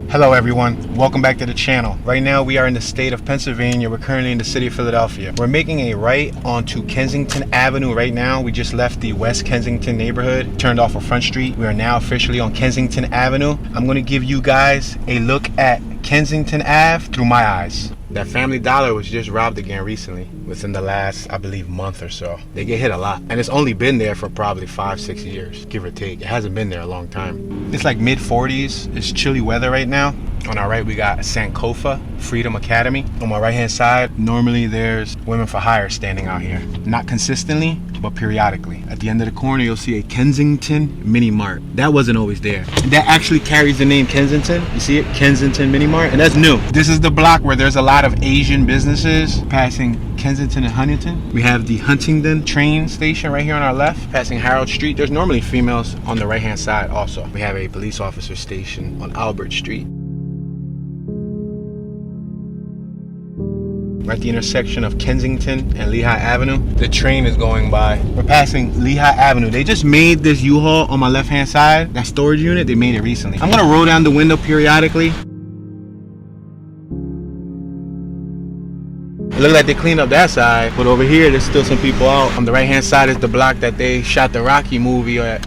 Hello everyone, welcome back to the channel. Right now we are in the state of Pennsylvania. We're currently in the city of Philadelphia. We're making a right onto Kensington Avenue right now. We just left the West Kensington neighborhood, turned off of Front Street. We are now officially on Kensington Avenue. I'm going to give you guys a look at Kensington Ave through my eyes. That Family Dollar was just robbed again recently, within the last, I believe, month or so. They get hit a lot, and it's only been there for probably 5-6 years, give or take. It hasn't been there a long time. It's like mid-40s. It's chilly weather right now. On our right, we got Sankofa Freedom Academy. On my right-hand side, normally there's women for hire standing out here. Not consistently, but periodically. At the end of the corner, you'll see a Kensington Mini Mart. That wasn't always there. That actually carries the name Kensington. You see it? Kensington Mini Mart, and that's new. This is the block where there's a lot of Asian businesses passing Kensington and Huntington. We have the Huntington train station right here on our left, passing Harold Street. There's normally females on the right-hand side also. We have a police officer station on Albert Street. We're at the intersection of Kensington and Lehigh Avenue. The train is going by. We're passing Lehigh Avenue. They just made this U-Haul on my left-hand side. That storage unit, they made it recently. I'm gonna roll down the window periodically. It looks like they cleaned up that side, but over here, there's still some people out. On the right-hand side is the block that they shot the Rocky movie at.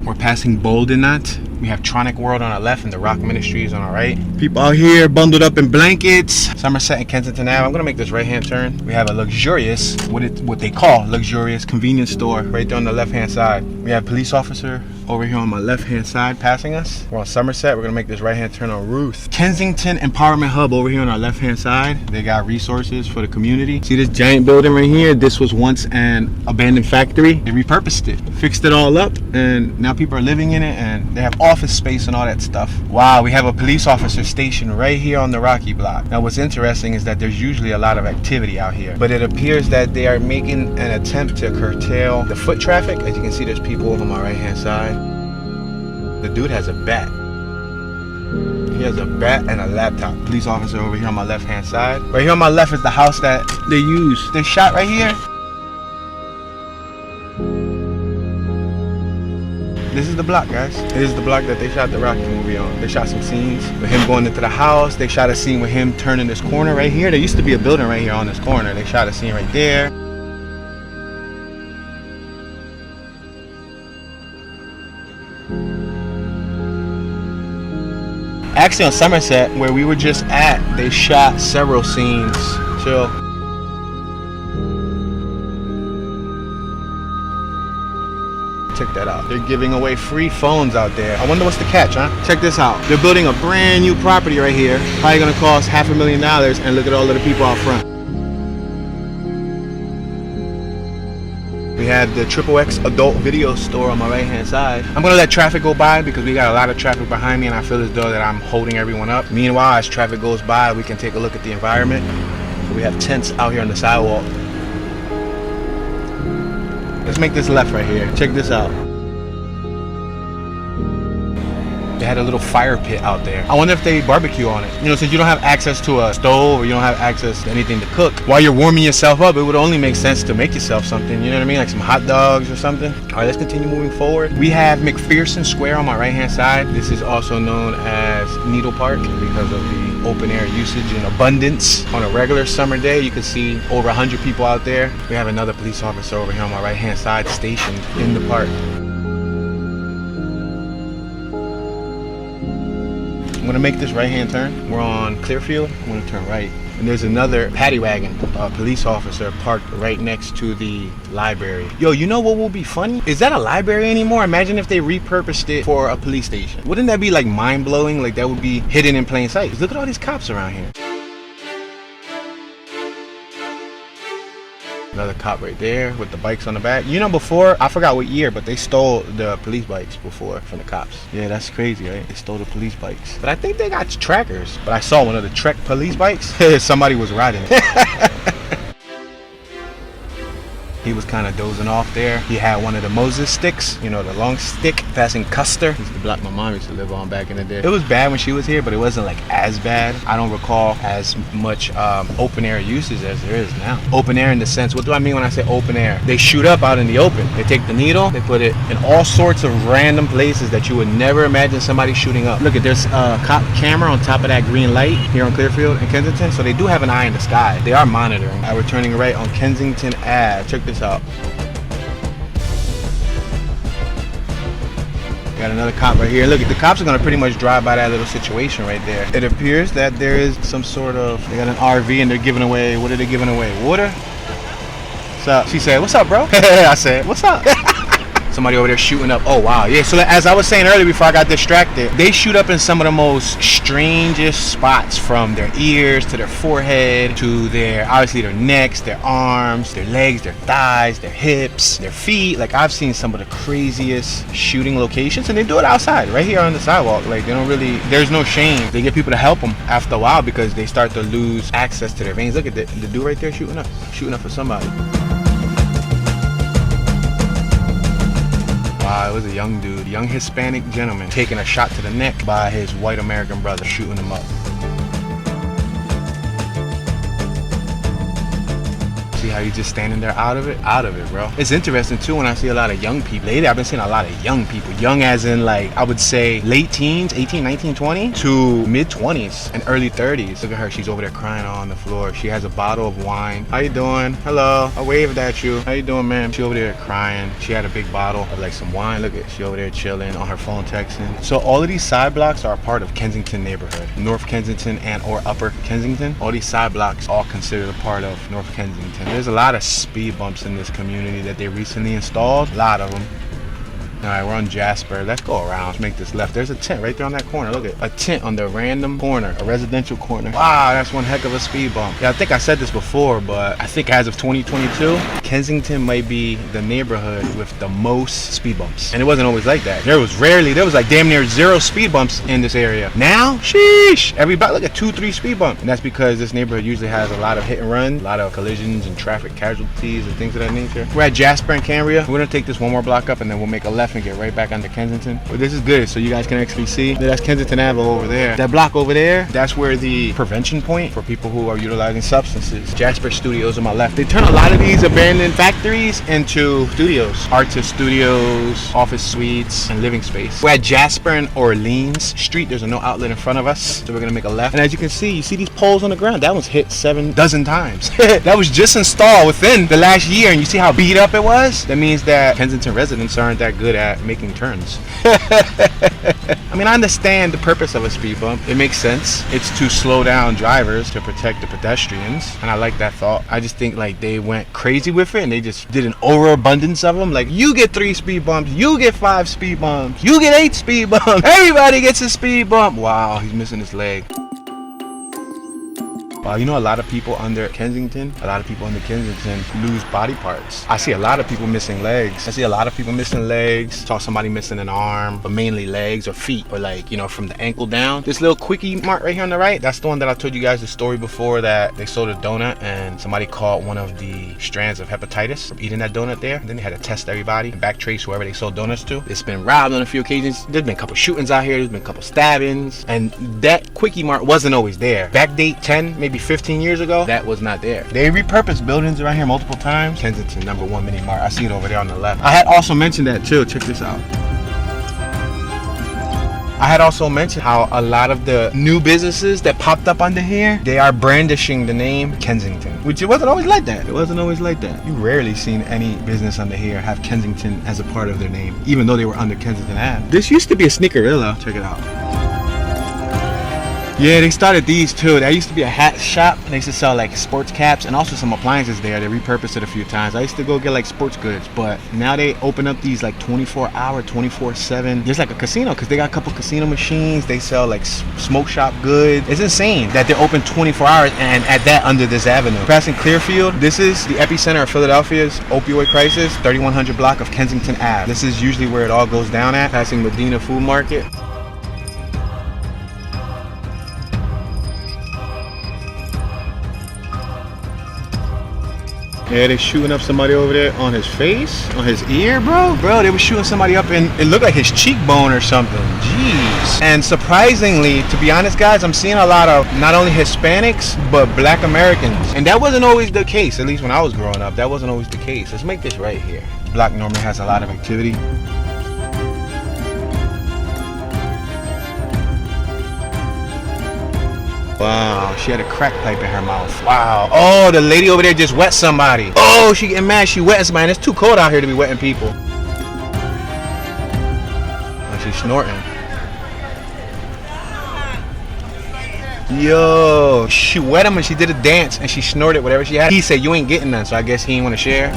We're passing Bolden Knot. We have Tronic World on our left and the Rock Ministries on our right. People out here bundled up in blankets. Somerset and Kensington Ave. I'm gonna make this right-hand turn. We have a luxurious, what they call luxurious convenience store right there on the left-hand side. We have police officer over here on my left-hand side passing us. We're on Somerset. We're gonna make this right-hand turn on Ruth. Kensington Empowerment Hub over here on our left-hand side. They got resources for the community. See this giant building right here? This was once an abandoned factory. They repurposed it, fixed it all up, and now people are living in it, and they have office space and all that stuff. Wow, we have a police officer station right here on the Rocky block. Now what's interesting is that there's usually a lot of activity out here, but it appears that they are making an attempt to curtail the foot traffic. As you can see, there's people on my right-hand side. The dude has a bat. He has a bat and a laptop. Police officer over here on my left-hand side. Right here on my left is the house that they used. They shot right here. This is the block, guys. This is the block that they shot the Rocky movie on. They shot some scenes with him going into the house. They shot a scene with him turning this corner right here. There used to be a building right here on this corner. They shot a scene right there. Actually on Somerset, where we were just at, they shot several scenes. Chill. Check that out. They're giving away free phones out there. I wonder what's the catch, huh? Check this out. They're building a brand new property right here. Probably gonna cost $500,000, and look at all of the people out front. We have the XXX adult video store on my right-hand side. I'm gonna let traffic go by because we got a lot of traffic behind me, and I feel as though that I'm holding everyone up. Meanwhile, as traffic goes by, we can take a look at the environment. So we have tents out here on the sidewalk. Let's make this left right here. Check this out. They had a little fire pit out there. I wonder if they barbecue on it. You know, since you don't have access to a stove or you don't have access to anything to cook, while you're warming yourself up, it would only make sense to make yourself something, you know what I mean? Like some hot dogs or something. All right, let's continue moving forward. We have McPherson Square on my right-hand side. This is also known as Needle Park because of the open air usage in abundance. On a regular summer day, you can see over 100 people out there. We have another police officer over here on my right-hand side stationed in the park. I'm gonna make this right-hand turn. We're on Clearfield. I'm gonna turn right. And there's another paddy wagon, police officer parked right next to the library. Yo, you know what will be funny? Is that a library anymore? Imagine if they repurposed it for a police station. Wouldn't that be like mind-blowing? Like that would be hidden in plain sight. Look at all these cops around here. Another cop right there with the bikes on the back. You know, before, I forgot what year, but they stole the police bikes before from the cops. Yeah, that's crazy, right? They stole the police bikes. But I think they got trackers. But I saw one of the Trek police bikes. Somebody was riding it. He was kind of dozing off there. He had one of the Moses sticks, you know, the long stick, passing Custer. This is the block my mom used to live on back in the day. It was bad when she was here, but it wasn't like as bad. I don't recall as much open air usage as there is now. Open air in the sense, what do I mean when I say open air? They shoot up out in the open. They take the needle, they put it in all sorts of random places that you would never imagine somebody shooting up. Look at, there's a cop camera on top of that green light here on Clearfield and Kensington, so they do have an eye in the sky. They are monitoring. We're turning right on Kensington Ave. Check this out. Got another cop right here. Look, the cops are gonna pretty much drive by that little situation right there. It appears that there is some sort of, they got an RV and they're giving away, what are they giving away? Water? What's up? She said, what's up, bro? I said, what's up? Somebody over there shooting up. Oh wow, yeah. So as I was saying earlier before I got distracted, they shoot up in some of the most strangest spots, from their ears to their forehead to their, obviously their necks, their arms, their legs, their thighs, their hips, their feet. Like, I've seen some of the craziest shooting locations, and they do it outside, right here on the sidewalk. Like, they don't really, there's no shame. They get people to help them after a while because they start to lose access to their veins. Look at the dude right there shooting up for somebody. Wow, it was a young dude, young Hispanic gentleman, taking a shot to the neck by his white American brother, shooting him up. See how he's just standing there out of it, bro. It's interesting too when I see a lot of young people. Lately, I've been seeing a lot of young people. Young as in, like, I would say late teens, 18, 19, 20 to mid 20s and early 30s. Look at her, she's over there crying on the floor. She has a bottle of wine. How you doing? Hello, I waved at you. How you doing, ma'am? She over there crying. She had a big bottle of like some wine. Look at, she over there chilling on her phone texting. So all of these side blocks are a part of Kensington neighborhood. North Kensington and or Upper Kensington. All these side blocks all considered a part of North Kensington. There's a lot of speed bumps in this community that they recently installed. A lot of them. All right, we're on Jasper. Let's go around. Let's make this left. There's a tent right there on that corner. Look at a tent on the random corner, a residential corner. Wow, that's one heck of a speed bump. Yeah, I think I said this before, but I think as of 2022, Kensington might be the neighborhood with the most speed bumps. And it wasn't always like that. There was like damn near 0 speed bumps in this area. Now, sheesh, everybody, look at 2-3 speed bumps. And that's because this neighborhood usually has a lot of hit and run, a lot of collisions and traffic casualties and things of that nature. We're at Jasper and Cambria. We're gonna take this one more block up and then we'll make a left and get right back onto Kensington. But this is good, so you guys can actually see. That's Kensington Ave over there. That block over there, that's where the prevention point for people who are utilizing substances. Jasper Studios on my left. They turn a lot of these abandoned factories into studios. Artist studios, office suites, and living space. We're at Jasper and Orleans Street. There's a no outlet in front of us, so we're gonna make a left. And as you can see, you see these poles on the ground? That one's hit 7 dozen times. That was just installed within the last year, and you see how beat up it was? That means that Kensington residents aren't that good at making turns. I mean, I understand the purpose of a speed bump. It makes sense. It's to slow down drivers to protect the pedestrians, and I like that thought. I just think like they went crazy with it and they just did an overabundance of them. Like, you get 3 speed bumps, you get 5 speed bumps, you get 8 speed bumps, everybody gets a speed bump. Wow, he's missing his leg. Wow, you know, a lot of people under Kensington lose body parts. I see a lot of people missing legs. Saw somebody missing an arm, but mainly legs or feet, or like, you know, from the ankle down. This little quickie mart right here on the right, that's the one that I told you guys the story before, that they sold a donut and somebody caught one of the strands of hepatitis from eating that donut there. And then they had to test everybody and backtrace whoever they sold donuts to. It's been robbed on a few occasions. There's been a couple shootings out here. There's been a couple stabbings. And that quickie mart wasn't always there. Backdate 10, maybe 15 years ago, that was not there. They repurposed buildings around here multiple times. Kensington #1 mini mart. I see it over there on the left. I had also mentioned that too. Check this out. I had also mentioned how a lot of the new businesses that popped up under here, they are brandishing the name Kensington, which it wasn't always like that. You rarely seen any business under here have Kensington as a part of their name, even though they were under Kensington Ave. This used to be a Sneakerilla. Check it out. Yeah, they started these too. There used to be a hat shop. They used to sell like sports caps and also some appliances there. They repurposed it a few times. I used to go get like sports goods, but now they open up these like 24-hour, 24/7. There's like a casino because they got a couple casino machines. They sell like smoke shop goods. It's insane that they're open 24 hours and at that under this avenue. Passing Clearfield, this is the epicenter of Philadelphia's opioid crisis, 3100 block of Kensington Ave. This is usually where it all goes down at. Passing Medina Food Market. Yeah, they shooting up somebody over there on his face, on his ear, bro. Bro, they were shooting somebody up and it looked like his cheekbone or something. Jeez. And surprisingly, to be honest, guys, I'm seeing a lot of not only Hispanics, but Black Americans. And that wasn't always the case, at least when I was growing up. That wasn't always the case. Let's make this right here. Block normally has a lot of activity. Wow, she had a crack pipe in her mouth. Wow. Oh, the lady over there just wet somebody. Oh, she getting mad. She wetting somebody. It's too cold out here to be wetting people. Oh, she's snorting. Yo, she wet him and she did a dance and she snorted whatever she had. He said, you ain't getting none, so I guess he ain't want to share.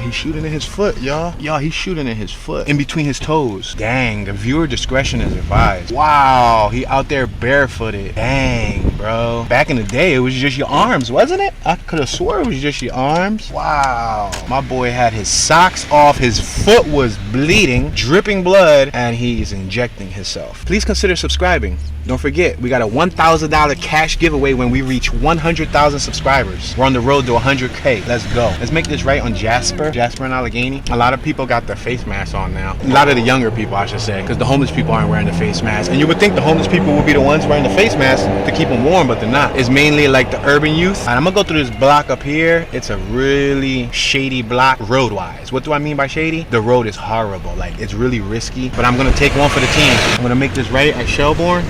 He's shooting in his foot, y'all. Y'all, he's shooting in his foot. In between his toes. Dang, viewer discretion is advised. Wow, he out there barefooted. Dang, bro. Back in the day, it was just your arms, wasn't it? I could have swore it was just your arms. Wow. My boy had his socks off. His foot was bleeding, dripping blood, and he's injecting himself. Please consider subscribing. Don't forget, we got a $1,000 cash giveaway when we reach 100,000 subscribers. We're on the road to 100K. Let's go. Let's make this right on Jasper and Allegheny. A lot of people got their face masks on now. A lot of the younger people, I should say, because the homeless people aren't wearing the face masks. And you would think the homeless people would be the ones wearing the face masks to keep them warm, but they're not. It's mainly like the urban youth. And I'm gonna go through this block up here. It's a really shady block road-wise. What do I mean by shady? The road is horrible. Like, it's really risky, but I'm gonna take one for the team. I'm gonna make this right at Shelbourne.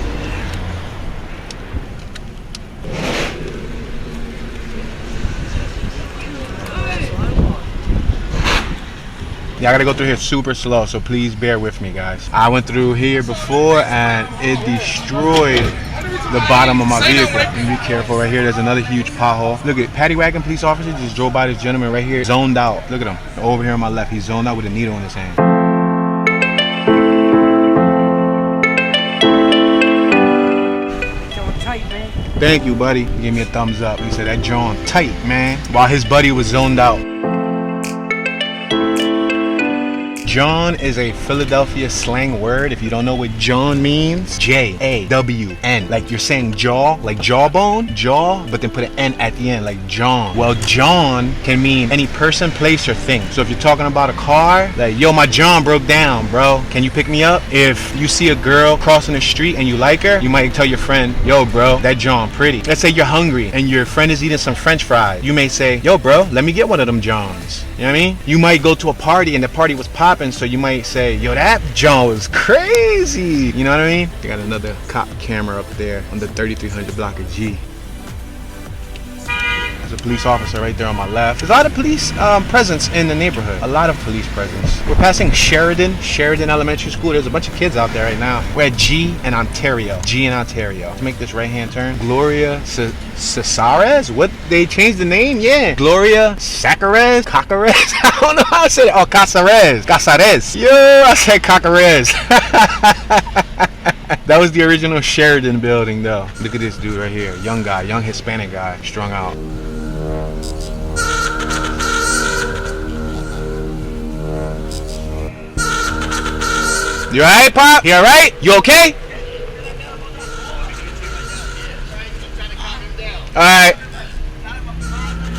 Yeah, I gotta go through here super slow, so please bear with me, guys. I went through here before and it destroyed the bottom of my vehicle. And be careful right here. There's another huge pothole. Look at paddy wagon police officer just drove by this gentleman right here, zoned out. Look at him over here on my left. He's zoned out with a needle in his hand. Tight, man. Thank you, buddy. He gave me a thumbs up. He said that John tight, man. While his buddy was zoned out. John is a Philadelphia slang word. If you don't know what John means, J-A-W-N. Like you're saying jaw, like jawbone, jaw, but then put an N at the end, like John. Well, John can mean any person, place, or thing. So if you're talking about a car, like, yo, my John broke down, bro. Can you pick me up? If you see a girl crossing the street and you like her, you might tell your friend, yo, bro, that John pretty. Let's say you're hungry and your friend is eating some French fries. You may say, yo, bro, let me get one of them Johns. You know what I mean? You might go to a party and the party was popping, so you might say, yo, that John was crazy. You know what I mean? They got another cop camera up there on the 3300 block of G. There's a police officer right there on my left. There's a lot of police presence in the neighborhood. A lot of police presence. We're passing Sheridan Elementary School. There's a bunch of kids out there right now. We're at G and Ontario. G and Ontario. Let's make this right-hand turn. Gloria Casares? What? They changed the name? Yeah. Gloria Sacares? Cacares? I don't know how I said it. Oh, Casares. Yo, I said Cacares. That was the original Sheridan building, though. Look at this dude right here. Young guy, young Hispanic guy, strung out. You alright, Pop? You alright? You okay? Alright.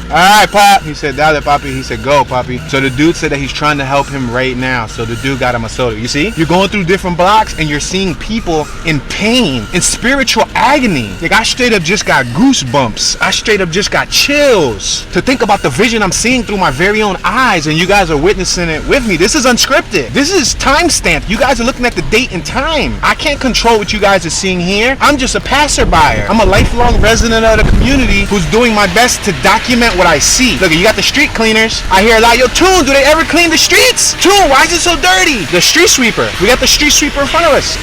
Alright, Pop. He said, dale, papi. He said, go, papi. So the dude said that he's trying to help him right now. So the dude got him a soda. You see? You're going through different blocks and you're seeing people in pain, in spiritual agony. Like, I straight up just got goosebumps. I straight up just got chills to think about the vision I'm seeing through my very own eyes, and you guys are witnessing it with me. This is unscripted. This is time-stamped. You guys are looking at the date and time. I can't control what you guys are seeing here. I'm just a passerby. I'm a lifelong resident of the community who's doing my best to document what I see. Look, you got the street cleaners. I hear a lot. Yo, Toon, do they ever clean the streets? Toon, why is it so dirty? The street sweeper. We got the street sweeper in front of us.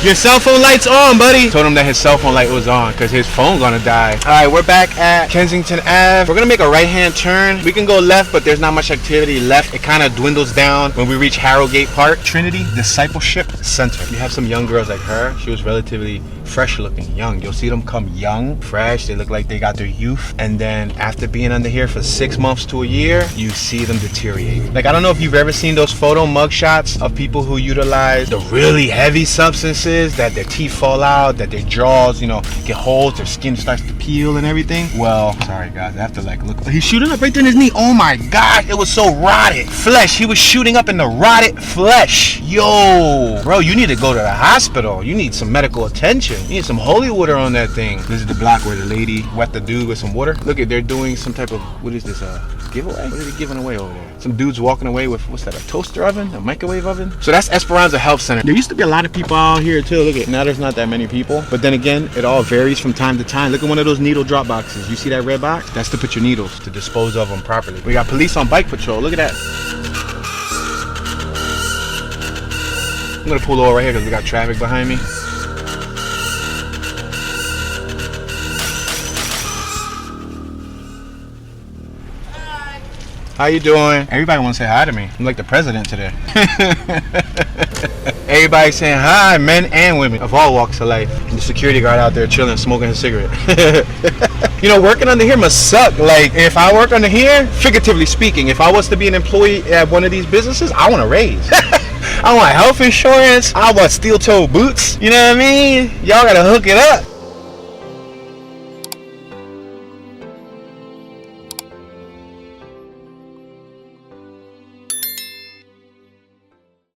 Your cell phone light's on, buddy. Told him that his cell phone light was on because his phone's gonna die. All right, we're back at Kensington Ave. We're gonna make a right-hand turn. We can go left, but there's not much activity left. It kind of dwindles down when we reach Harrogate Park. Trinity Discipleship Center. You have some young girls like her. She was relatively fresh looking, young. You'll see them come young, fresh. They look like they got their youth. And then after being under here for 6 months to a year, you see them deteriorate. Like, I don't know if you've ever seen those photo mug shots of people who utilize the really heavy substances, that their teeth fall out, that their jaws, you know, get holes, their skin starts to peel and everything. Well, sorry guys, I have to like look. He's shooting up right there in his knee. Oh my gosh, it was so rotted flesh. He was shooting up in the rotted flesh. Yo, bro, you need to go to the hospital. You need some medical attention. You need some holy water on that thing. This is the block where the lady wet the dude with some water. Look at, they're doing some type of, what is this, giveaway? What are they giving away over there? Some dude's walking away with, what's that, a toaster oven? A microwave oven? So that's Esperanza Health Center. There used to be a lot of people out here too. Look at, now there's not that many people. But then again, it all varies from time to time. Look at one of those needle drop boxes. You see that red box? That's to put your needles, to dispose of them properly. We got police on bike patrol. Look at that. I'm gonna pull over right here because we got traffic behind me. How you doing? Everybody wants to say hi to me. I'm like the president today. Everybody saying hi, men and women of all walks of life. And the security guard out there chilling, smoking his cigarette. You know, working under here must suck. Like, if I work under here, figuratively speaking, if I was to be an employee at one of these businesses, I want a raise. I want health insurance. I want steel-toe boots. You know what I mean? Y'all gotta hook it up.